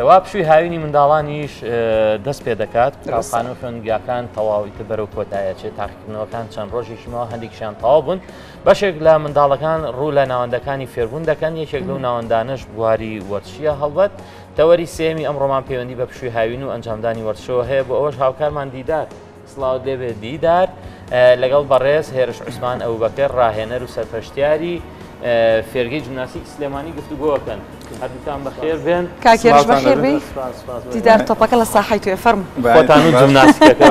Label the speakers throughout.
Speaker 1: تەوا پشووی هاوینی منداڵانیش دەست پێ دەکات قاڵخانە و خوێندنگاکان تەواویتە بەرەو کۆتایەچێت تاقیکردنەوەکان چەند ڕۆژێکیمەوە هەندێکیان تەواو بوون بەشێک لە منداڵەکان ڕوو لە ناوەندەکانی فێربوون دەکەن یەکێک لەو ناوەندانش بواری وەرزشیە هەڵبەت تەوەری سێمی ئەمڕۆمان پەیوەندی بە پشووی هاوین و ئەنجامدانی وەرزشەوە هەیە بۆ ئەوەش هاوکارمان دیدار سڵاو دەبێت دیدار لەگەڵ بەڕێز هێرش عوسمان ئەبوبەکر ڕاهێنەر و سەرپەرشتیاری فێرگەی جیمناستیک سلێمانی گفتوگۆکەن هەردووتان بەخێر بێن
Speaker 2: کاکێش بەخێر بی دیدار تۆپەکە لە ساحەی توێ فەرموو
Speaker 1: خۆتان و جیمناستیکەکە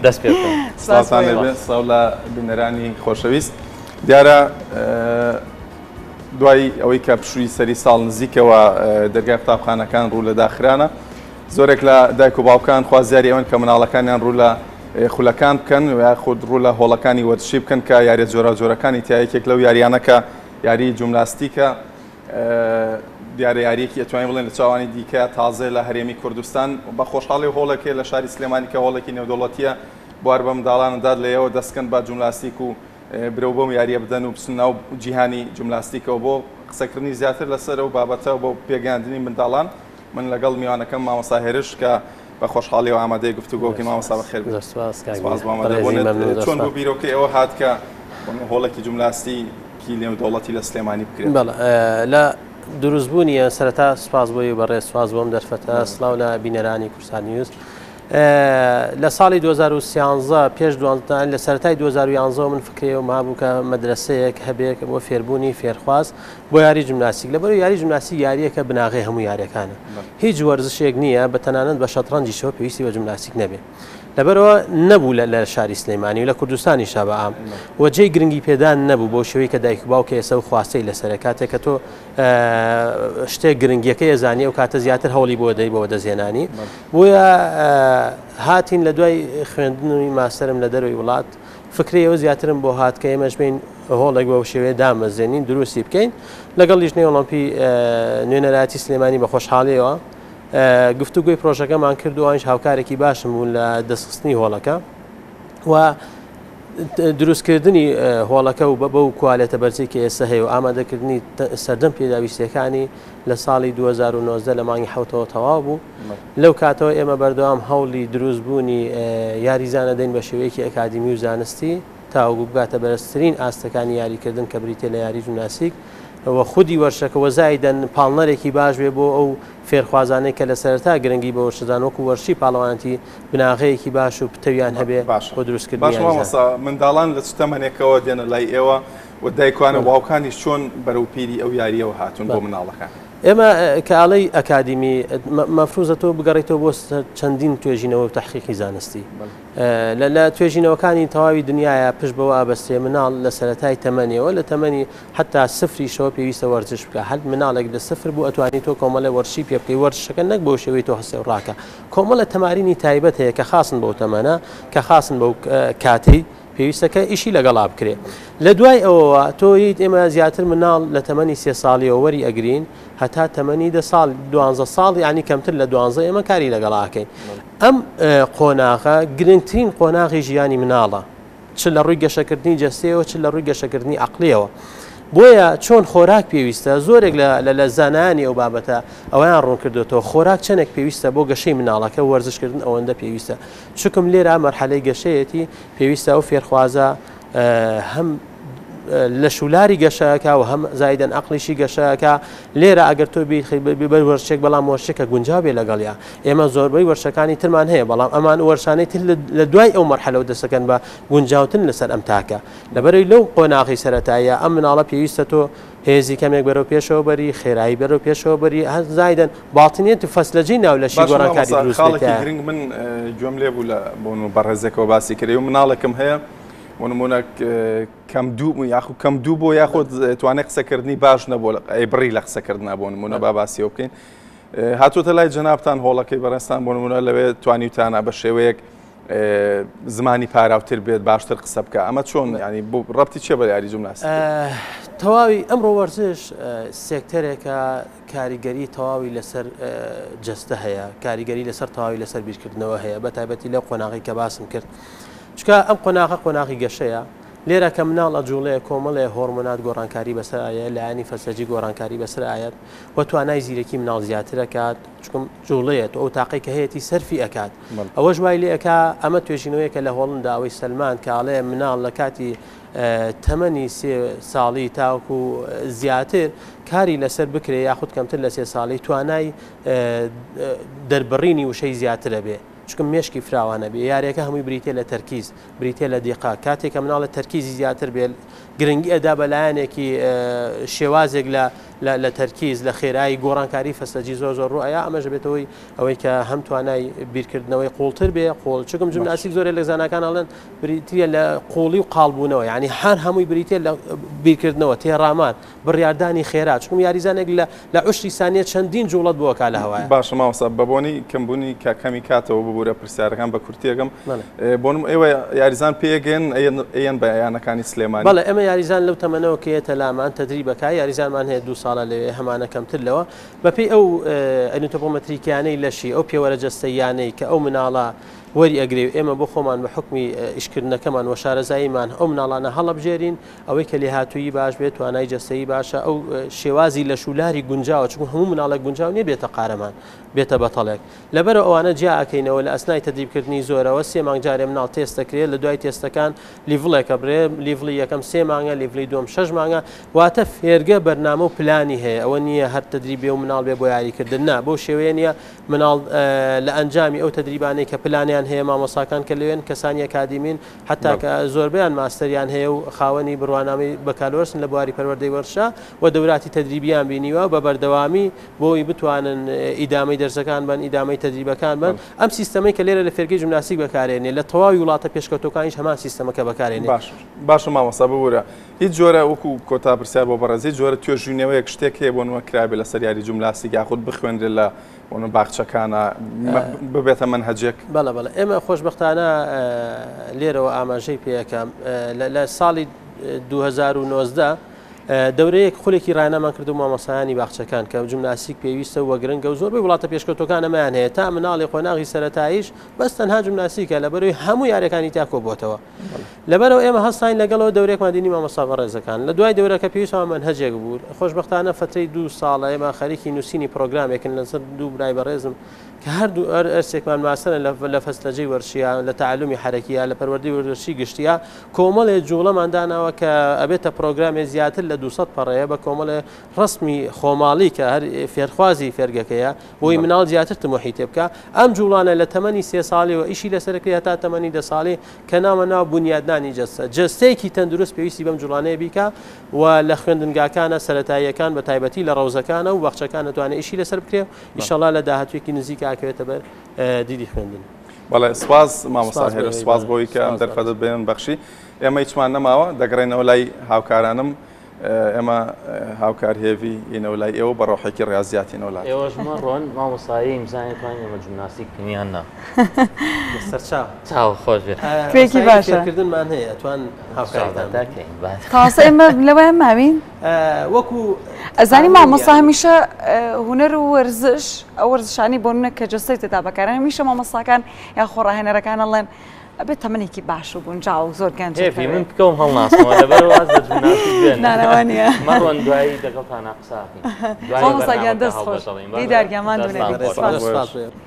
Speaker 1: دەست پێ بکەن
Speaker 3: سڵاتان لەبێت سڵاو لە بینەرانی خۆشەویست دیارە دوای ئەوەی کە پشووی سەری ساڵ نزیکەوە دەرگای قوتابخانەکان ڕوو لە داخرانە زۆرێک لە دایک و باوکان خوازیاری ئەوەن کە مناڵەکانیان ڕوو لە خولەکان بکەن و یاخود ڕوو لە هۆڵەکانی وەرزشی بکەن کە یاریە جۆرەجۆرەکانی تایەکێک لەو یاریانەکە یاری جیمناستیکە دیارە یاریەکی ئەتوانین بڵێن لە چاوانی دیکە تازە لە هەرێمی کوردستان بە خۆشحاڵی هۆڵەکەی لە شاری سلێمانی کە هۆڵێکی نێودەوڵەتیە بوار بە منداڵانەداد لەیەوە دەستکەن بە جیمناستیک و برەو بەم یاریە بدەن و بچن ناو جیهانی جیمناستیکەوە بۆ قسەکردنی زیاتر لەسەر و بابەتەوە بۆ پێگەیاندنی منداڵان من لەگەڵ میوانەکەم مامۆستا هێرش کە بە خۆشحاڵی و ئامادەی گفتوگۆکی مامۆستا بەخێر بێت. چۆن بۆ بیرۆکەی ئەوە هات کە هۆڵێکی جیمناستیکی نێودەوڵەتی لە سلێمانی بکرێت؟
Speaker 4: لە دروستبوونیە سەرەتا سپاس بۆی بەڕێز سواز بۆم دەرفەتە سڵاو لە بینەرانی کورسان نیوز لە ساڵی 2013 پێش لە سەرەتای 2011 من فکرەوە مابوو کە مەدرسەیەک هەبێت بۆ فێربوونی فێرخواز بۆ یاری جیمناستیک لەبەر یاری جیمناستیک یاریەکە بناغی هەموو یاریەکانە هیچ وەرزشێک نییە بە تەنانەت بە شەترەنجیشەوە پێویستی بە جیمناستیک نەبێت لەبەرەوە نەبوو لە شاری سلێمانی و لە کوردستانی شابەعام وەجێی گرنگی پێدان نەبوو بۆ شێوەی کە دایک و باوکە ئێستا و خواستەی لەسەرە کاتێک کە تۆ شتێک گرنگیەکەی ئەزانی و کاتە زیاتر هەوڵی بۆ دەی بۆ دەزێنانی بۆیە هاتین لە دوای خوێندنەوەی ماستەرم لە دەروی وڵات فکرەوە زیاترم بۆ هات کە ئێمەش بین هۆڵێک بۆ شێوەیە دامەزێنین دروستی بکەین لەگەڵ لیژنەی ئۆڵۆمپی نوێنەراتی سلێمانی بە خۆشحاڵیەوە گفتوگوی پرۆژەکەمان کرد و ئەوانش هاوکارێکی باشم بوون لە دەستخستنی هۆڵەکە و دروستکردنی هۆڵەکە و بەو کوالێتە بەرزێکی ئێستا هەیە و ئامادەکردنی سەردەم پێداویستەکانی لە ساڵی 2019 لە مانگی حوتەوە تەواو بوو لەو کاتەوە ئێمە بەردەوام هەوڵی دروستبوونی یاریزانە دەین بە شێوەیەکی ئەکادمی و زانستی تاوەگو بگاتە بەرزترین ئاستەکانی یاریکردن کە بریتێ لە یاری جیمناستیک و خودی وەرشەکە وەزایدەن پاڵنەرێکی باش بێ بۆ ئەو فێرخوازانەی کە لە سەرەتا گرنگی بە وەرشدان وەکو وەرشی پاڵەوانەتی بناغەیەکی باش و پتەویان هەبێ بۆ دروستکردنی
Speaker 3: منداڵان لە چتەمەنێکەوە دێنە لای ئێوە و دایکوانە واوکانی چۆن بەرەو پیری ئەو یاریەوە هاتون بۆ مناڵەکان
Speaker 4: ئێمە کاڵەی ئەکادمی مەفروزە تۆ بگەڕێتەوە بۆ چەندین توێژینەوە و تەحقیقی زانستی لە توێژینەوەکانی تەواوی دنیاە پشت بەوە ئابەستێ مناڵ لە سەرەتای تەمەنیەوە لە تەمەنی حتا سفریشەوە پێویستە وەرزش بکە هەر مناڵێک لە سفر بوو ئەتوانی تۆ کۆمەڵە وەرشی پێ بکەی وەرشەکە نەک بۆ شێوەی تۆ هەسێ و ڕاکە کۆمەڵە تەمارینی تایبەت هەیە کە خاصن بەو تەمەنە کە خاصن بەو کاتی پێویستەکە ئیشی لەگەڵا بکرێ لە دوای ئەوەوە تۆیت ئێمە زیاتر مناڵ لە تەمەنی 3 ساڵیەوە وەری ئەگرین هەتا تەمەنی 12 ساڵ ینی کەمتر لە 12 ئێمە کاری لەگەڵاکەین ئەم قۆناغە گرنگترین قۆناغی ژیانی مناڵە چ لە ڕووی گەشەکردنی جەستەوە چ لە ڕووی گەشەکردنی عەقلیەوە بۆیە چۆن خۆراک پێویستە زۆرێک لە زانانی ئەو بابەتە ئەویان ڕوون کردوێتەوە خۆراک چەندێک پێویستە بۆ گەشەی مناڵەکە وەرزشکردن ئەوەندە پێویستە چکم لێرە مەرحەلەی گەشەیەتی پێویستە ئەو فێرخوازە هەم لە شولاری گەشەکە و هەم زایدەن عەقلیشی گەشەکە لێرە ئەگەر تۆ بەر وەرشێک بەڵام وەرشێکە گونجاو بێ لەگەڵیا ئێمە زۆربەی وەرشەکانی ترمان هەیە بەڵام ئەمان وەرشانەی تر لە دوای ئەو مەرحەلەوە دەسەکەن بە گونجاوتن لەسەر ئەم تاکە لەبەرەوەی لەو قۆناغی سەرەتاییە ئەم مناڵە پێویستە تۆ هێزی کەمێک بەرەو پێشەوە بەری خێرایی بەرەو پێشەوە بەری زایدەن باڵتنیەت و فەسلەجی ناو لە شی گۆڕانکاری دروستێکی
Speaker 3: گرنگ من گوێم لێ بوو لە بۆ بەڕێزێکەوە باسی کردی و مناڵێکم هەیە ونمونە کەم دوو بۆ یاخود توانێت قسەکردنی باش نەبوو ئەیبڕی لە قسەکردنا بۆ نمونە با باسیەوە بکەین هاتوۆتە لای جەنابتان هۆڵەکەی بەڕێستان بۆ نمونە لەوێ توانیوتانە بە شێوەیەک زمانی پاراوتر بێت باشتر قسە بکە ئەمە چۆن ینی بۆ ڕەبتی چێ بە یاری جیمناستیک
Speaker 4: تەواوی ئەمڕۆ وەرزش سێکتەرێکە کاریگەری تەواوی لەسەر جەستە هەیە کاریگەری لەسەر تەواوی لەسەر بیرکردنەوە هەیە بە تایبەتی لەو قۆناغی کە باسم کرد چکە ئەم قۆناغی گەشەیە لێرە کە مناڵ ئەجوڵەیە کۆمەڵێ هۆرمۆنات گۆڕانکاری بەسەرایە لایانی فەسەجی گۆڕانکاری بەسەرایەت و توانای زیرەکی مناڵ زیاتر ئەکات چکم جوڵەیەت ئەو تاقی کە هەیەی سەرفی ئەکات ئەوەش وای لێ ئەکا ئەمە توێژینەوەیەکە لە هۆڵندا ئەوەی سەلمان کاڵەیە مناڵ لە کاتی تەمەنی 3 ساڵی تاوکو زیاتر کاری لەسەر بکرێ یاخود کەمتر لە 3 ساڵی توانای دەربڕینی وشەی زیاترە بێ چکم مێشکی فراوانە بێ یاریەکە هەمووی بریتێ لە تەرکیز بریتێ لە دیقا کاتێککە مناڵە تەرکیزی زیاتر بێت گرنگی ئەدا بەلایەنێکی شێوازێک لە تەرکیز لە خێرایی گۆڕانکاری فەسەجی زۆر زۆر ڕوئە ئەمەش بێتەوەی ئەوەی کە هەم توانای بیرکردنەوەی قوڵتر بێ قۆڵ چکم جمناسیک زۆرە لە زانکان ئەڵێن بریتە لە قۆڵی و قاڵبوونەوە ینی هەر هەمووی بریتێ لە بیرکردنەوە تێڕامان بڕیاردانی خێرا چکم یاریزانێک لە عشری سانیە چەندین جوڵەت بۆکا لە هەوایە
Speaker 3: باشە ماوەسا بەبوونی کەمبوونی کەمی کاتەوە ببوورە پرسیارەکان بە کورتێگەم بۆنم ئێوە یاریزان پێگەن ئەیەن بەیانەکانی سلێمانی
Speaker 4: بەڵێ ئەمە یاریزان لەو تەمەنەوە کێتە لامان تدریبەکە یاریزانمان هەیە 2 ساڵە لەوێ هەمانە کەمتر لەوە بەپێی ئەو ئەنیتۆپۆمەتریکیانەی لەشی ئەو پێوەرە جەستەیانەی کە ئەو مناڵە وەری ئەگرێ ئێمە بۆ خۆمان بە حکمی ئیشکردنەکەمان و شارەزاییمان ئەو مناڵانە هەڵەبژێرین ئەوەی کە لێهاتووی باش بێت توانای جەستەیی باشە ئەو شێوازی لە شولاری گونجاوە چون هەموو مناڵێک گونجاو نیە بێتە قارەمان بێتە بەتەڵێک لەبەر ئەوانە جیاکەینەوە لە ئەسنای تدریبکردنی زۆرەوە 3 مانگ جارێ مناڵ تێست دەکرێت لە دوای تێستەکان لیڤڵێکە برێ لیڤڵی یەکەم 3 مانگە لیڤڵی دوم 6 مانگە واتە فێرگە بەرنامە و پلانی هەیە ئەوە نییە هەر تدریبێ و مناڵ بێ بۆ یاریکردن نا بۆ شێوەیە نیە مناڵ لە ئەنجامی ئەو تدریبانەی کە پلانیان هەیە مامۆساکان کە لەوێن کەسانی ئەکادیمین حتا کە زۆربیان ماستەریان هەیە و خاوەنی بڕوانامی بەکالۆرسن لە بواری پەروەردەی وەرشە و دەوراتی تدریبیان بینیوە بە بەردەوامی بۆی بتوانن ئیدامەی دەرسەکان بن ئیدامەی تدریبەکان بن ئەم سیستەمەی کە لێرە لە فێرگەی ژمناسیک بەکارێنێ لە تەواوی وڵاتە پێشکەوتەکانیش هەمان سیستەمەکە بەکارێنێ
Speaker 3: باشە مامۆستا ببوورە هیچ جۆرە وەکو کۆتا پرسیار بۆ بەڕێزی جۆرە توێژینەوەیەک شتێک هەیە بۆنەوە کرابێ لە سەریاری جملاسیک یاخود بخوێنرێت لە باخچەکانە ببێتە منهەجێک
Speaker 4: بەڵە ئێمە خۆشبەختانە لێرەوە ئاماژەی پێەکەم لە ساڵی 2019 دەورەیەک خولێکی ڕانەمان کرد و مامۆسایانی باخچەکان کە جمناسیک پێویستە و گرنگە و زۆربەی وڵاتە پێشکەوتەکانەمان هەیە تا مناڵی خۆناغی سەرەتاییش بەس تەنها جمناسیکە لەبەرەوەی هەموو یاریەکانی تا کۆبووتەوە لەبەرەوە ئێمە هەستین لەگەڵەوە دەورێکمان دینی مامۆستا بەڕێزەکان لە دوای دەورەکە پێویستمان منهەجێک بوو خۆشبەختانە فترەی 2 ساڵە ئێمە خەریکی نووسینی پرۆگرامێکن لەسەر 2 برای بەڕێزم کە هەردوو ئەرسێکمان ماسەنە لە فەسلەجەی وەرشیە لە تعلمی حرەکیە لە پەروەردەی وەرشی گشتیە کۆمەڵێ جوڵەماندانەوە کە ئەبێتە پرۆگرامێ زیاتر لە 200 پەڕەیە بە کۆمەڵێ ڕسمی خۆماڵی کە هەر فێرخوازی فێرگەکەیە بۆی مناڵ زیاتر تمۆحیتێ بکە ئەم جوڵانە لە تەمەنی 3 ساڵی و ئیشی لەسەرکرێت تا تەمەنی 10 ساڵی کە نامە ناو بنیادنانی جەستەیەکی تەندروست پێویستی بەم جوڵانەیە بیکە و لە خوێندنگاکانە سەرەتاییەکان بە تایبەتی لە ڕەوزەکانە و باخچەکان دەتوانێت ئیشی لەسەر بکرێ ئیشەڵا لە داهاتوێکی نزیک ئاکەوێتە بەر دیدی خوێندن
Speaker 3: بەڵێ سواز مامۆستا هێرش سواز بۆی کە ئەم دەرفەتت بێن بەخشی ئێمە هیچمان نەماوە دەگەڕێنەوە لای هاوکارانم ئێمە هاوکار هێوی ئینەوە لای ئێوە بە ڕۆحێکی ڕاضیاتینەوە لای
Speaker 1: ئێوەژمە ڕۆن مامۆستایی ئیمزانێتوان ئێمە جمناسیک کنیان نا
Speaker 4: سەرچاو
Speaker 1: چاو خۆش بێت
Speaker 2: کوێکی باشە
Speaker 4: فێرکردنمان هەیە ئەتوان هاوکاردان
Speaker 2: خاصە ئێمە لەوەیە ماوین
Speaker 4: وەکو
Speaker 2: ئەزانی مامۆستا هەمیشە هونەر و وەرزش ئەو وەرزشانی بۆ منە کە جەستەی تێدا بەکارن هەمیشە مامۆستاکان یا خۆڕاهێنەرەکان ئەڵێن ئەبێت تەمەنێکی باش و گونجاو زۆر گەنج
Speaker 1: من بکەم هەڵناسمەوە لەبەر واز لە جمناسیک بێن
Speaker 2: نانەوانە
Speaker 1: مەڕۆن دوایی دەگەڵتان قساکەین
Speaker 2: مامۆستا گیان دەست خۆش دیدار گیامان دوێنێ